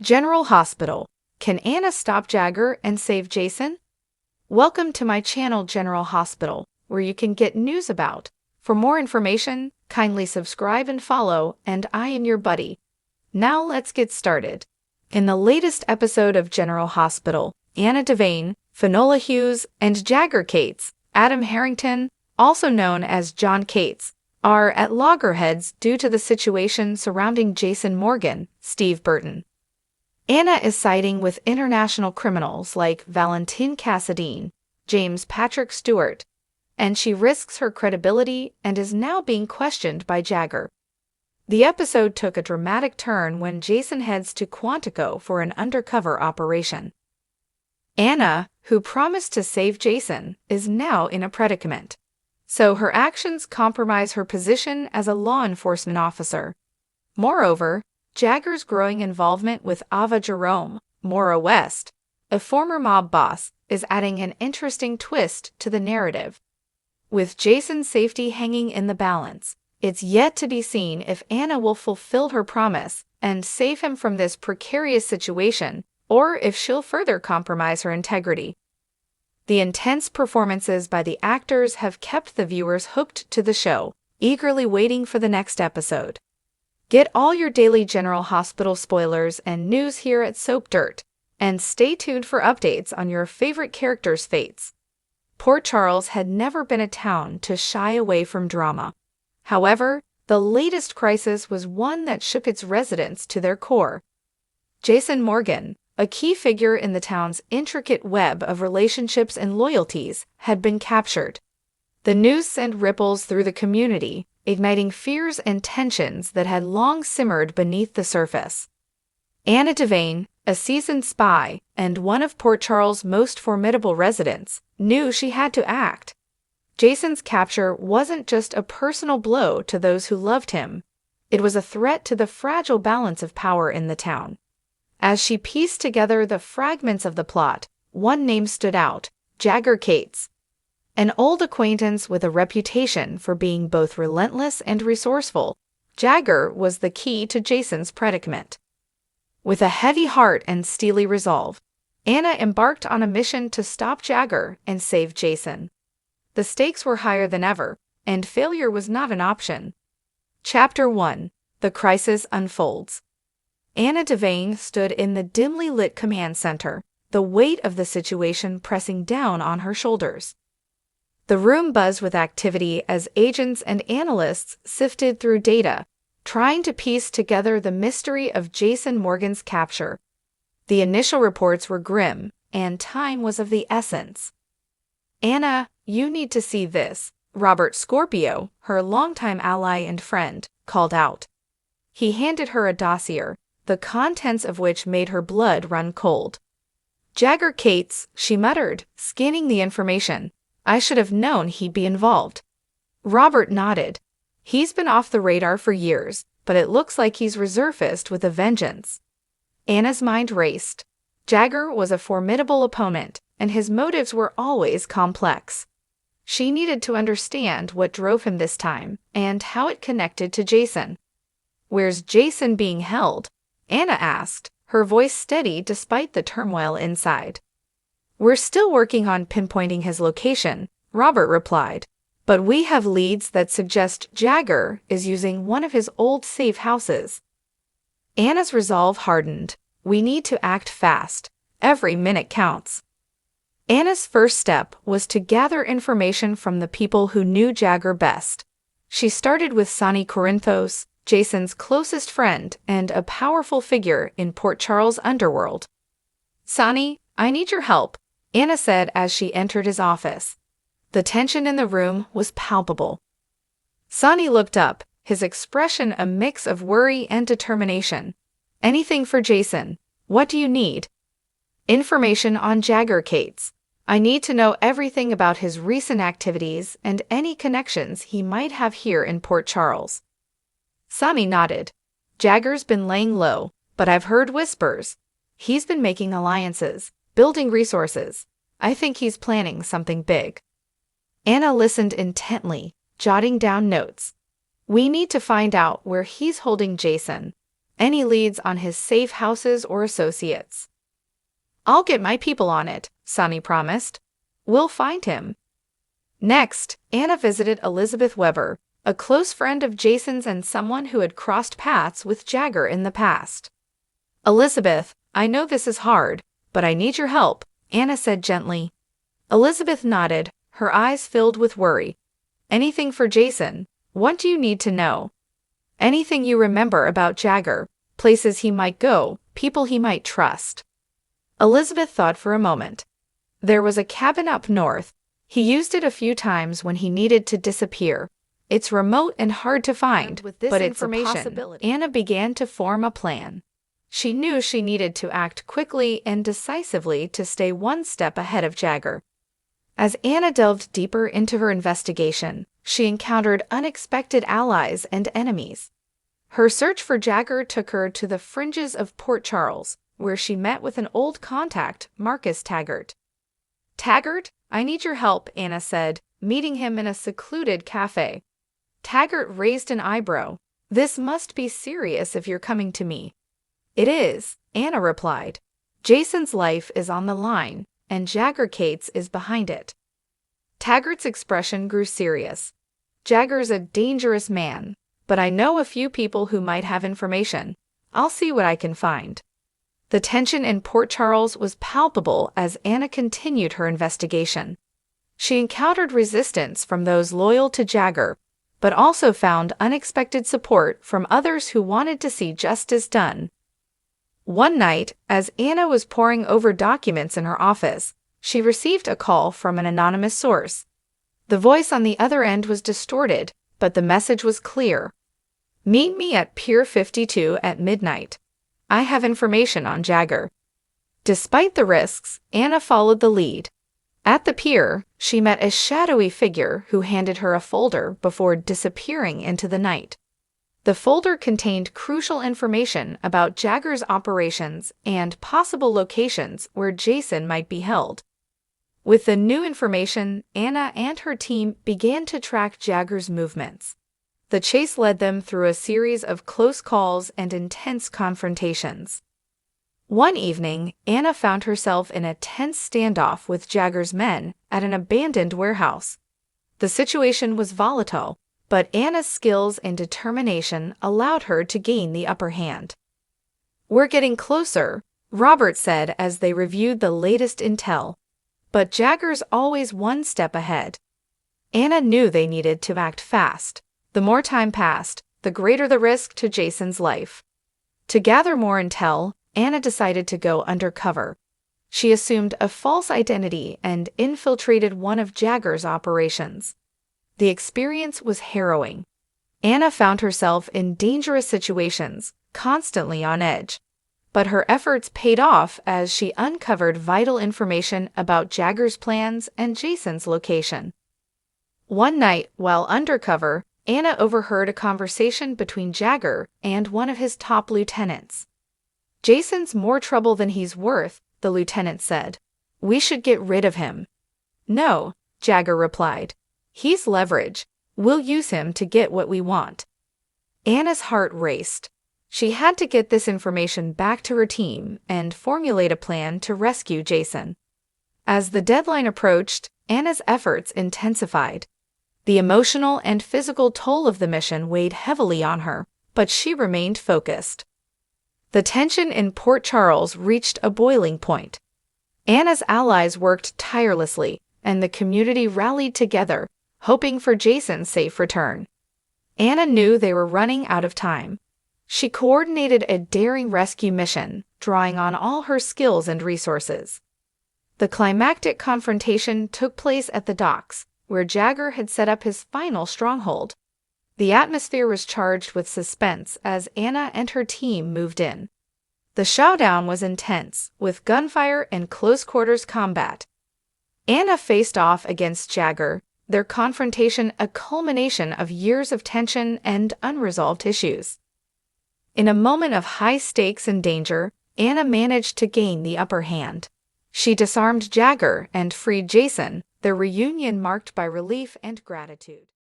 General Hospital. Can Anna stop Jagger and save Jason? Welcome to my channel General Hospital, where you can get news about. For more information, kindly subscribe and follow, and I am your buddy. Now let's get started. In the latest episode of General Hospital, Anna Devane, Finola Hughes, and Jagger Cates, Adam Harrington, also known as John Cates, are at loggerheads due to the situation surrounding Jason Morgan, Steve Burton. Anna is siding with international criminals like Valentin Cassadine, James Patrick Stewart, and she risks her credibility and is now being questioned by Jagger. The episode took a dramatic turn when Jason heads to Quantico for an undercover operation. Anna, who promised to save Jason, is now in a predicament, so her actions compromise her position as a law enforcement officer. Moreover, Jagger's growing involvement with Ava Jerome, Maura West, a former mob boss, is adding an interesting twist to the narrative. With Jason's safety hanging in the balance, it's yet to be seen if Anna will fulfill her promise and save him from this precarious situation, or if she'll further compromise her integrity. The intense performances by the actors have kept the viewers hooked to the show, eagerly waiting for the next episode. Get all your daily General Hospital spoilers and news here at Soap Dirt, and stay tuned for updates on your favorite characters' fates. Port Charles had never been a town to shy away from drama. However, the latest crisis was one that shook its residents to their core. Jason Morgan, a key figure in the town's intricate web of relationships and loyalties, had been captured. The news sent ripples through the community, igniting fears and tensions that had long simmered beneath the surface. Anna Devane, a seasoned spy and one of Port Charles' most formidable residents, knew she had to act. Jason's capture wasn't just a personal blow to those who loved him. It was a threat to the fragile balance of power in the town. As she pieced together the fragments of the plot, one name stood out: Jagger Cates. An old acquaintance with a reputation for being both relentless and resourceful, Jagger was the key to Jason's predicament. With a heavy heart and steely resolve, Anna embarked on a mission to stop Jagger and save Jason. The stakes were higher than ever, and failure was not an option. Chapter 1: The Crisis Unfolds. Anna Devane stood in the dimly lit command center, the weight of the situation pressing down on her shoulders. The room buzzed with activity as agents and analysts sifted through data, trying to piece together the mystery of Jason Morgan's capture. The initial reports were grim, and time was of the essence. "Anna, you need to see this," Robert Scorpio, her longtime ally and friend, called out. He handed her a dossier, the contents of which made her blood run cold. "Jagger Cates," she muttered, scanning the information. "I should have known he'd be involved." Robert nodded. "He's been off the radar for years, but it looks like he's resurfaced with a vengeance." Anna's mind raced. Jagger was a formidable opponent, and his motives were always complex. She needed to understand what drove him this time, and how it connected to Jason. "Where's Jason being held?" Anna asked, her voice steady despite the turmoil inside. "We're still working on pinpointing his location," Robert replied, "but we have leads that suggest Jagger is using one of his old safe houses." Anna's resolve hardened. "We need to act fast. Every minute counts." Anna's first step was to gather information from the people who knew Jagger best. She started with Sonny Corinthos, Jason's closest friend and a powerful figure in Port Charles' underworld. "Sonny, I need your help," Anna said as she entered his office. The tension in the room was palpable. Sonny looked up, his expression a mix of worry and determination. "Anything for Jason. What do you need?" "Information on Jagger Cates. I need to know everything about his recent activities and any connections he might have here in Port Charles." Sonny nodded. "Jagger's been laying low, but I've heard whispers. He's been making alliances, building resources. I think he's planning something big." Anna listened intently, jotting down notes. "We need to find out where he's holding Jason. any leads on his safe houses or associates. I'll get my people on it, Sonny promised. We'll find him. Next, Anna visited Elizabeth Weber, a close friend of Jason's and someone who had crossed paths with Jagger in the past. Elizabeth, I know this is hard, but I need your help, Anna said gently. Elizabeth nodded, her eyes filled with worry. Anything for Jason? What do you need to know? Anything you remember about Jagger, places he might go, people he might trust. Elizabeth thought for a moment. There was a cabin up north. He used it a few times when he needed to disappear. It's remote and hard to find, but it's a possibility. Anna began to form a plan. She knew she needed to act quickly and decisively to stay one step ahead of Jagger. As Anna delved deeper into her investigation, she encountered unexpected allies and enemies. Her search for Jagger took her to the fringes of Port Charles, where she met with an old contact, Marcus Taggart. Taggart, I need your help, Anna said, meeting him in a secluded cafe. Taggart raised an eyebrow. This must be serious if you're coming to me. It is, Anna replied. Jason's life is on the line, and Jagger Cates is behind it. Taggart's expression grew serious. Jagger's a dangerous man, but I know a few people who might have information. I'll see what I can find. The tension in Port Charles was palpable as Anna continued her investigation. She encountered resistance from those loyal to Jagger, but also found unexpected support from others who wanted to see justice done. One night, as Anna was poring over documents in her office, she received a call from an anonymous source. The voice on the other end was distorted, but the message was clear. Meet me at Pier 52 at midnight. I have information on Jagger. Despite the risks, Anna followed the lead. At the pier, she met a shadowy figure who handed her a folder before disappearing into the night. The folder contained crucial information about Jagger's operations and possible locations where Jason might be held. With the new information, Anna and her team began to track Jagger's movements. The chase led them through a series of close calls and intense confrontations. One evening, Anna found herself in a tense standoff with Jagger's men at an abandoned warehouse. The situation was volatile, but Anna's skills and determination allowed her to gain the upper hand. We're getting closer, Robert said as they reviewed the latest intel. But Jagger's always one step ahead. Anna knew they needed to act fast. The more time passed, the greater the risk to Jason's life. To gather more intel, Anna decided to go undercover. She assumed a false identity and infiltrated one of Jagger's operations. The experience was harrowing. Anna found herself in dangerous situations, constantly on edge. But her efforts paid off as she uncovered vital information about Jagger's plans and Jason's location. One night, while undercover, Anna overheard a conversation between Jagger and one of his top lieutenants. Jason's more trouble than he's worth, the lieutenant said. We should get rid of him. No, Jagger replied. He's leverage. We'll use him to get what we want. Anna's heart raced. She had to get this information back to her team and formulate a plan to rescue Jason. As the deadline approached, Anna's efforts intensified. The emotional and physical toll of the mission weighed heavily on her, but she remained focused. The tension in Port Charles reached a boiling point. Anna's allies worked tirelessly, and the community rallied together, hoping for Jason's safe return. Anna knew they were running out of time. She coordinated a daring rescue mission, drawing on all her skills and resources. The climactic confrontation took place at the docks, where Jagger had set up his final stronghold. The atmosphere was charged with suspense as Anna and her team moved in. The showdown was intense, with gunfire and close-quarters combat. Anna faced off against Jagger, their confrontation a culmination of years of tension and unresolved issues. In a moment of high stakes and danger, Anna managed to gain the upper hand. She disarmed Jagger and freed Jason, their reunion marked by relief and gratitude.